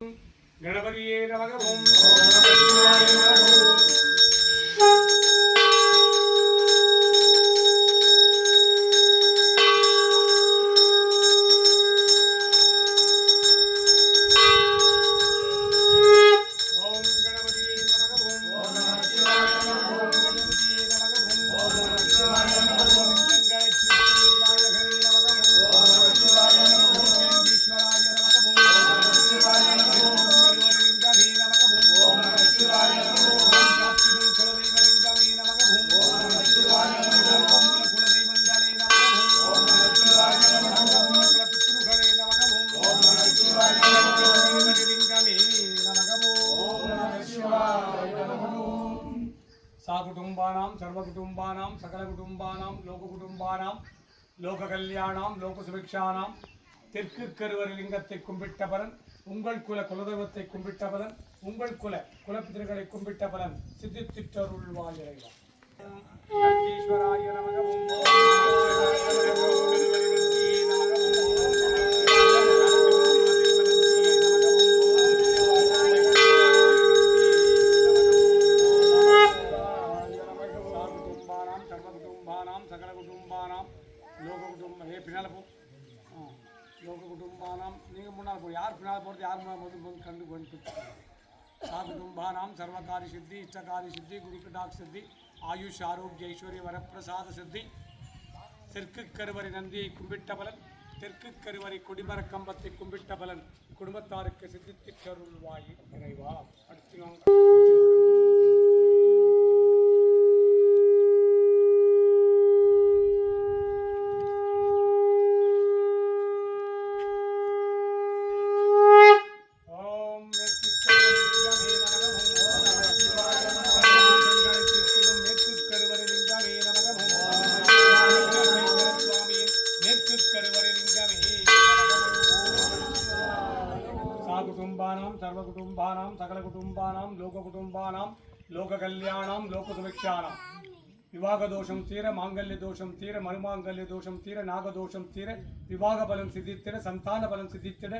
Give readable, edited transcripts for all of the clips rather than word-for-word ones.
गणपतिये नमः ओम कुटुंबानां सर्वकुटुंबानां सकलकुटुंबानां लोककुटुंबानां लोककल्याणां लोकसुभिक्षाणां தெற்கு கருவறை லிங்கத்தை கும்பிட்ட பலன் உங்கள் குலதெய்வத்தை கும்பிட்ட பலன் உங்கள் குலப்பிதர்களை கும்பிட்ட பலன் சித்தித்திட்டருள்வாய் இறைவா. ஈஸ்வராய நமக लोक कुटुंबानां நீங்கள் முன்னால் போய் யார் பின்னால் போகிறது யார் முன்னால் போகிறது கண்டு கொண்டு कुटुंबानां सर्वकार्य सिद्धि इष्टकार्य सिद्धि गुरुकटाक्ष सिद्धि आयुष आरोग्य ऐश्वर्य वरप्रसाद सिद्धि தெற்கு கருவறை நந்தியை கும்பிட்ட பலன் தெற்கு கருவறை கொடிமர கம்பத்தை கும்பிட்ட பலன் குடும்பத்தாருக்கு சித்தித்திட்டருள்வாய் இறைவா. அடுத்து कुटुंबानां सर्वकुटुंबानां सकलकुटुंबानां लोककुटुंबानां लोककल्याणां लोकसुभिक्षाणां विवाह दोषं तीर मांगल्य दोषं तीर मरुमांगल्य दोषं तीर नागदोषं तीर विवाह बलम सिद्धित्तिड संतान बलम सिद्धित्तिड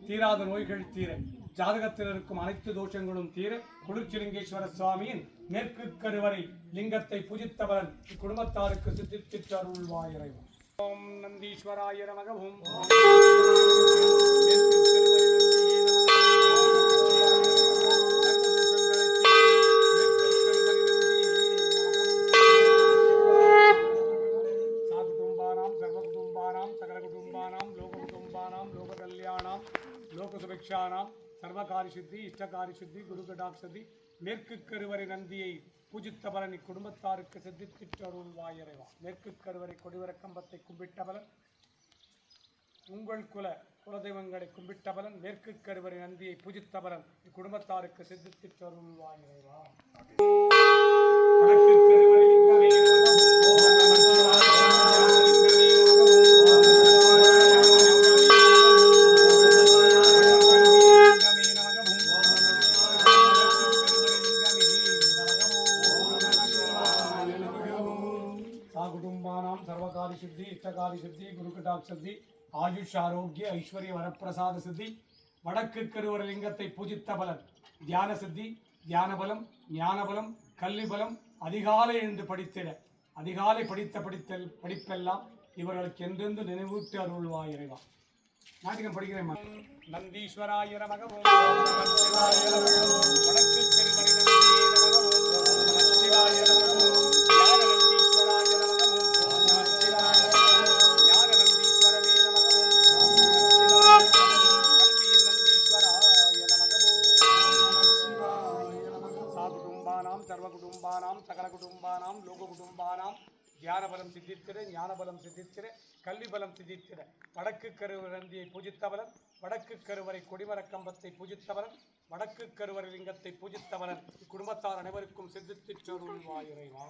தீராத நோய்கள் தீர ஜாதகத்தில் இருக்கும் அனைத்து தோஷங்களும் தீர குளிர்ச்சிலிங்கேஸ்வர சுவாமியின் மேற்கு கருவறை லிங்கத்தை பூஜித்தவரன் குடும்பத்தாருக்கு சித்தித்திட்டருள்வாய் இறைவா. ஓம் நந்தீஸ்வராய நமக ஓம் लोकसुभिक्षाणां सर्वकार्य सिद्धि इष्टकार्य सिद्धि गुरुकटाक्ष सिद्धि மேற்கு கருவறை நந்தியை பூஜித்த பலன் குடும்பத்தாருக்கு சித்தித்திட்டருள்வாய் இறைவா. மேற்கு கருவறை கொடிவர கம்பத்தை கும்பிட்ட பலன் உங்கள் குலதெய்வங்களை கும்பிட்ட பலன் மேற்கு கருவறை நந்தியை பூஜித்த பலன் குடும்பத்தாருக்கு சித்தித்திட்டருள்வாய் இறைவா. வடக்கு கருவறை லிங்கமே सर्वकार्य सिद्धि इष्टकार्य सिद्धि गुरुकटाक्ष सिद्धि आयुष आरोग्य ऐश्वर्य वरप्रसाद सिद्धि वडक्कु करुवறை லிங்கத்தை பூஜித்த பலன் தியான சித்தி தியான பலம் ஞான பலம் கல்வி பலம் அதிகாலை எழுந்து அதிகாலை படிப்பெல்லாம் இவர்களுக்கு என்றென்று நினைவூட்டி அருள்வாய் இறைவா. நாட்டிகம் படிக்கிறேன். நந்தீஸ்வராய நமக ஓம் நமச்சிவாய நமக ஓம் வடக்கு கருவறை நந்தியே நமக ஓம் நமச்சிவாய நமக ஓம் ஞான நந்தீஸ்வராய நமக ஓம் நமச்சிவாய ஞான நந்தீஸ்வரவே நமக ஓம் நமச்சிவாய கல்வி நந்தீஸ்வராய நமக ஓம் நமச்சிவாய நமக சாகுடும்பானாம் சர்வகுடும்பானாம் சகலகுடும்பானாம் லோககுடும்பானாம் ஞானபலம் சித்தித்திர ஞானபலம் சித்தித்திர கல்விபலம் சித்தித்திர வடக்கு கருவறை நந்தியை பூஜித்தவரன் வடக்கு கருவறை கொடிமர கம்பத்தை பூஜித்தவரன் வடக்கு கருவறை லிங்கத்தை பூஜித்தவரன் குடும்பத்தார் அனைவருக்கும் சித்தித்திட்டருள்வாய் இறைவா.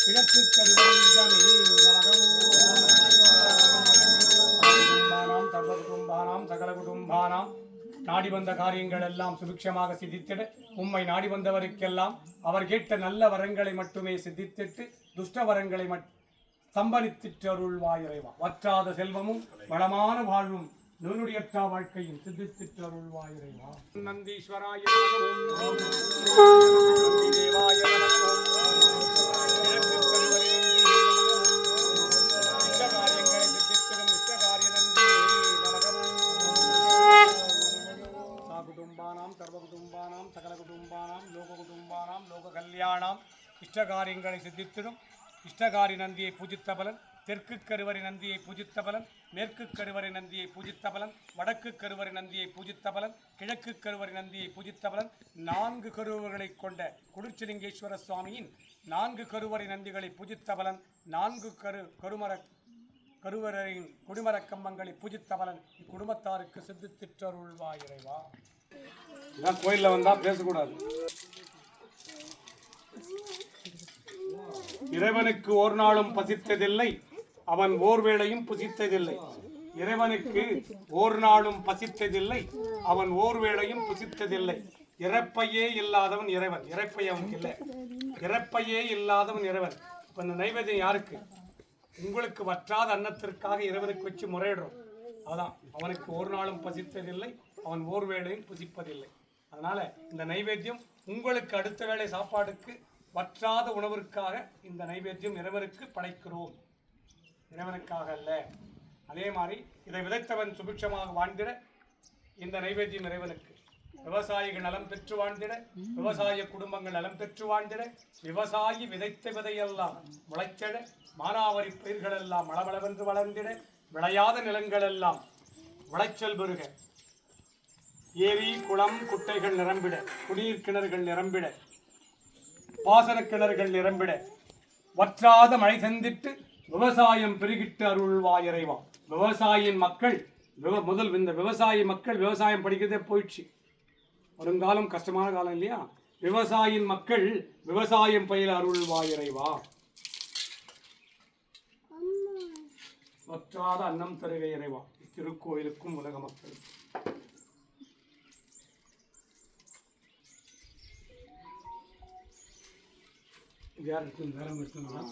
கிழக்கு கருவறை சாகுடும்பானாம் நாடி வந்த காரியங்கள் எல்லாம் சுபிக்ஷமாக சித்தித்திட உம்மை நாடி வந்தவருக்கெல்லாம் அவர் கேட்ட நல்ல வரங்களை மட்டுமே சித்தித்திட்டு துஷ்ட வரங்களை சம்பளித்திட்டு அருள்வாய் இறைவா. வற்றாத செல்வமும் வளமான வாழ்வும் நூலுடையற்றா வாழ்க்கையும் சித்தித்திட்டு அருள்வாய் இறைவா. நந்தீஸ்வராய சர்வகுடும்பானாம் சகல குடும்பானாம் லோக குடும்பானாம் லோக கல்யாணாம் இஷ்டகாரியங்களை சித்தித்திடும் இஷ்டகாரி நந்தியை பூஜித்த பலன் தெற்கு கருவறை நந்தியை பூஜித்த பலன் மேற்கு கருவறை நந்தியை பூஜித்த பலன் வடக்கு கருவறை நந்தியை பூஜித்த பலன் கிழக்கு கருவறை நந்தியை பூஜித்த பலன் 4 கருவறைகளை கொண்ட குடிர்ச்சிலிங்கேஸ்வர சுவாமியின் 4 கருவறை நந்திகளை பூஜித்த பலன் 4 கருவறையின் குடிமரக் கம்பங்களை பூஜித்த பலன் இக்குடும்பத்தாருக்கு சித்தித்திட்டருள்வாய் இறைவா. இதான் கோயிலில் வந்தா பேசக்கூடாது. இறைவனுக்கு ஒரு நாளும் பசித்ததில்லை, அவன் ஓர் வேளையும் புசித்ததில்லை. இறைவனுக்கு ஒரு நாளும் பசித்ததில்லை, அவன் ஓர் வேளையும் புசித்ததில்லை. இறப்பையே இல்லாதவன் இறைவன். இறப்பை அவனுக்கு இல்லை, இறப்பையே இல்லாதவன் இறைவன். இப்போ இந்த நைவேத்தியம் யாருக்கு? உங்களுக்கு வற்றாத அன்னத்திற்காக இறைவனுக்கு வச்சு முறையிடுறோம். அதான் அவனுக்கு ஒரு நாளும் பசித்ததில்லை, அவன் ஓர் வேளையும் புசிப்பதில்லை. அதனால இந்த நைவேத்தியம் உங்களுக்கு அடுத்த வேளை சாப்பாடுக்கு வற்றாத உணவிற்காக இந்த நைவேத்தியம் இறைவனுக்கு படைக்கிறோம், இறைவனுக்காக அல்ல. அதே மாதிரி இதை விதைத்தவன் சுபிட்சமாக வாழ்ந்திட இந்த நைவேத்தியம் இறைவனுக்கு. விவசாயிகள் நலம் பெற்று வாழ்ந்திட, விவசாய குடும்பங்கள் நலம் பெற்று வாழ்ந்திட, விவசாயி விதைத்த விதையெல்லாம் முளைச்சிட, மானாவாரி பயிர்கள் எல்லாம் மளமளவென்று வளர்ந்திட, விளையாத நிலங்கள் எல்லாம் விளைச்சல் பெருக, ஏரி குளம் குட்டைகள் நிரம்பிட, குடிநீர் கிணறுகள் நிரம்பிட, பாசன கிணறுகள் நிரம்பிட, வற்றாத மழை சந்திட்டு விவசாயம் பெருகிட்டு அருள்வாய் இறைவா. விவசாயியின் மக்கள் இந்த விவசாயி மக்கள் விவசாயம் படிக்கிறதே போயிடுச்சு. வருங்காலம் கஷ்டமான காலம் இல்லையா? விவசாயியின் மக்கள் விவசாயம் பயில அருள்வாய் இறைவா. வற்றாத அன்னம் தருக இறைவா திருக்கோயிலுக்கும் உலக மக்கள். யார் நேரம் இருக்குங்களா?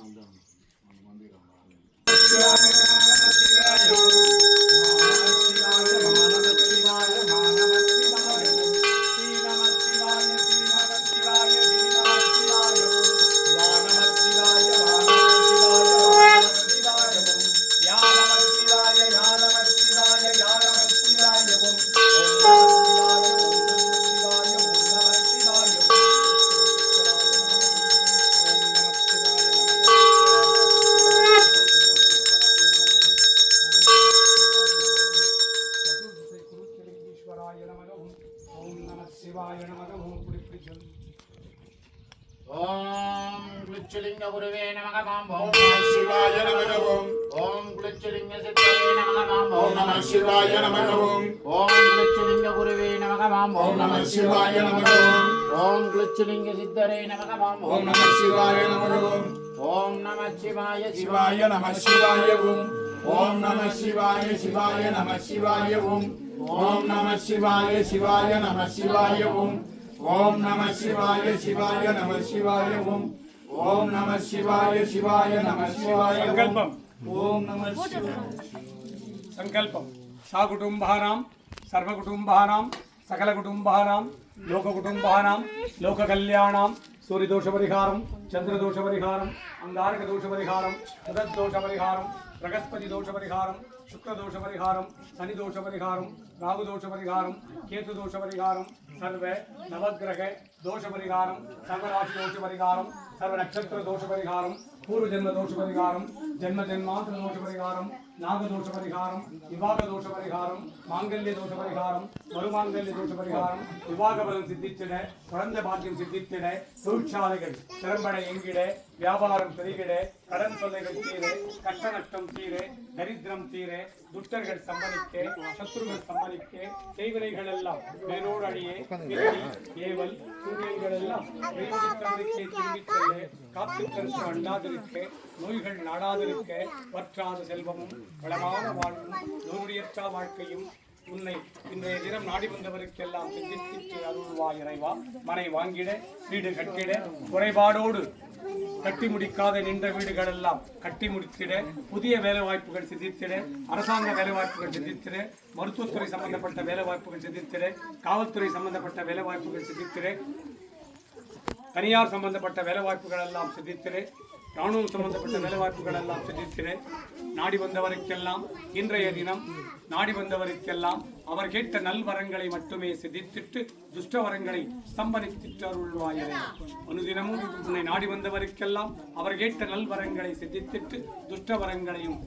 குருவே நமக. ஓம் சிவாய நமக. ஓம் குலச்சலிங்க சித்தரே நமக. ஓம் நம சிவாய நமக. ஓம் குலச்சலிங்க குருவே நமக. ஓம் நம சிவாய நமக. ஓம் குலச்சலிங்க சித்தரே நமக. ஓம் நம சிவாய நமக. ஓம் நம சிவாய சிவாய நம சிவாய. ஓம் நம சிவாய சிவாய நம சிவாய. ஓம் நம சிவாய சிவாய நம சிவாய. ஓம் நம சிவாய சிவாய நம சிவாய. ஓம் நம சிவாய சிவாய நம சிவாய. சங்கல்பம். ஓம் நம சிவாய. சங்கல்பம். சாகுடும்பானாம் சர்வகுடும்பானாம் சகல குடும்பானாம் லோக குடும்பானாம் லோக கல்யாணாம் சூரியதோஷ பரிகாரம், சந்திரதோஷ பரிகாரம், அங்காரக தோஷ பரிகாரம், புதத்தோஷ பரிகாரம், பிரகஸ்பதி தோஷ பரிகாரம், சுக்ரதோஷ பரிகாரம், சனி தோஷ பரிகாரம், ராகு தோஷ பரிகாரம், கேது தோஷ பரிகாரம், சர்வ நவகிரக தோஷ பரிகாரம், சர்வராசி தோஷ பரிகாரம், சர்வ நட்சத்திர தோஷ பரிகாரம், பூர்வ ஜென்ம தோஷ பரிகாரம், ஜென்ம ஜென்மாந்திர தோஷ பரிகாரம், நாக தோஷ பரிகாரம், விவாக தோஷ பரிகாரம், மாங்கல்ய தோஷ பரிகாரம், மறுமாங்கல்ய தோஷ பரிகாரம், விவாக பலம் சித்தித்திட, குழந்தை பாக்கியம் சித்தித்திட, தொழிற்சாலைகள் திறம்பட எங்கிட, வியாபாரம் பெருகிட, கடன் தொல்லைகள் தீர, கஷ்ட நஷ்டம் தீர, தரித்திரம் தீர, துஷ்டர்கள் சம்பளிக்க, சத்துருகள் சம்பளிக்க, செய்வினைகள் எல்லாம் வேரோடு அழியே, ஏவல் சூரியன்கள் எல்லாம் திரும்பிச் செல்ல, காத்து கருத்து அண்டாதிருக்க, நோய்கள் நாடாதிருக்க, வற்றாத செல்வமும் வளமான வாழ்வும் நூறுடையற்றா வாழ்க்கையும் உன்னை இன்றைய தினம் நாடி வந்தவருக்கெல்லாம் சிந்தித்து அருள்வாய் இறைவா. மனை வாங்கிட, வீடு கட்டிட, குறைபாடோடு கட்டி முடிக்காத நின்ற வீடுகள் எல்லாம் கட்டி முடித்திட, புதிய வேலை வாய்ப்புகள் சிந்தித்திட, அரசாங்க வேலை வாய்ப்புகள் சிந்தித்திட, மருத்துவத்துறை சம்பந்தப்பட்ட வேலை வாய்ப்புகள் சிந்தித்திட, காவல்துறை சம்பந்தப்பட்ட வேலை வாய்ப்புகள் சிந்தித்திட, தனியார் சம்பந்தப்பட்ட வேலை வாய்ப்புகள் எல்லாம் சிந்தித்திட, ராணுவம் சம்பந்தப்பட்ட வேலை வாய்ப்புகள் எல்லாம் சிந்தித்திட, நாடி வந்தவருக்கெல்லாம் இன்றைய தினம் நாடி வந்தவருக்கெல்லாம் அவர் கேட்ட நல்வரங்களை மட்டுமே சிந்தித்திட்டு துஷ்ட வரங்களை ஸ்தம்பனித்திட்டு அருள்வாய். அனுதினமும் உன்னை நாடி வந்தவருக்கெல்லாம் அவர் கேட்ட நல்வரங்களை சிந்தித்திட்டு துஷ்ட வரங்களையும்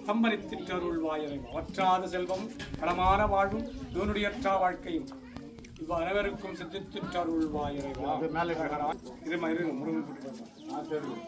ஸ்தம்பனித்திட்டு அருள்வாய். வற்றாத செல்வம், களமான வாழ்வும், நோனுடையற்றா வாழ்க்கையும் அனைவருக்கும் சித்தித்திட்டு அருள்வாய். இது முருகன்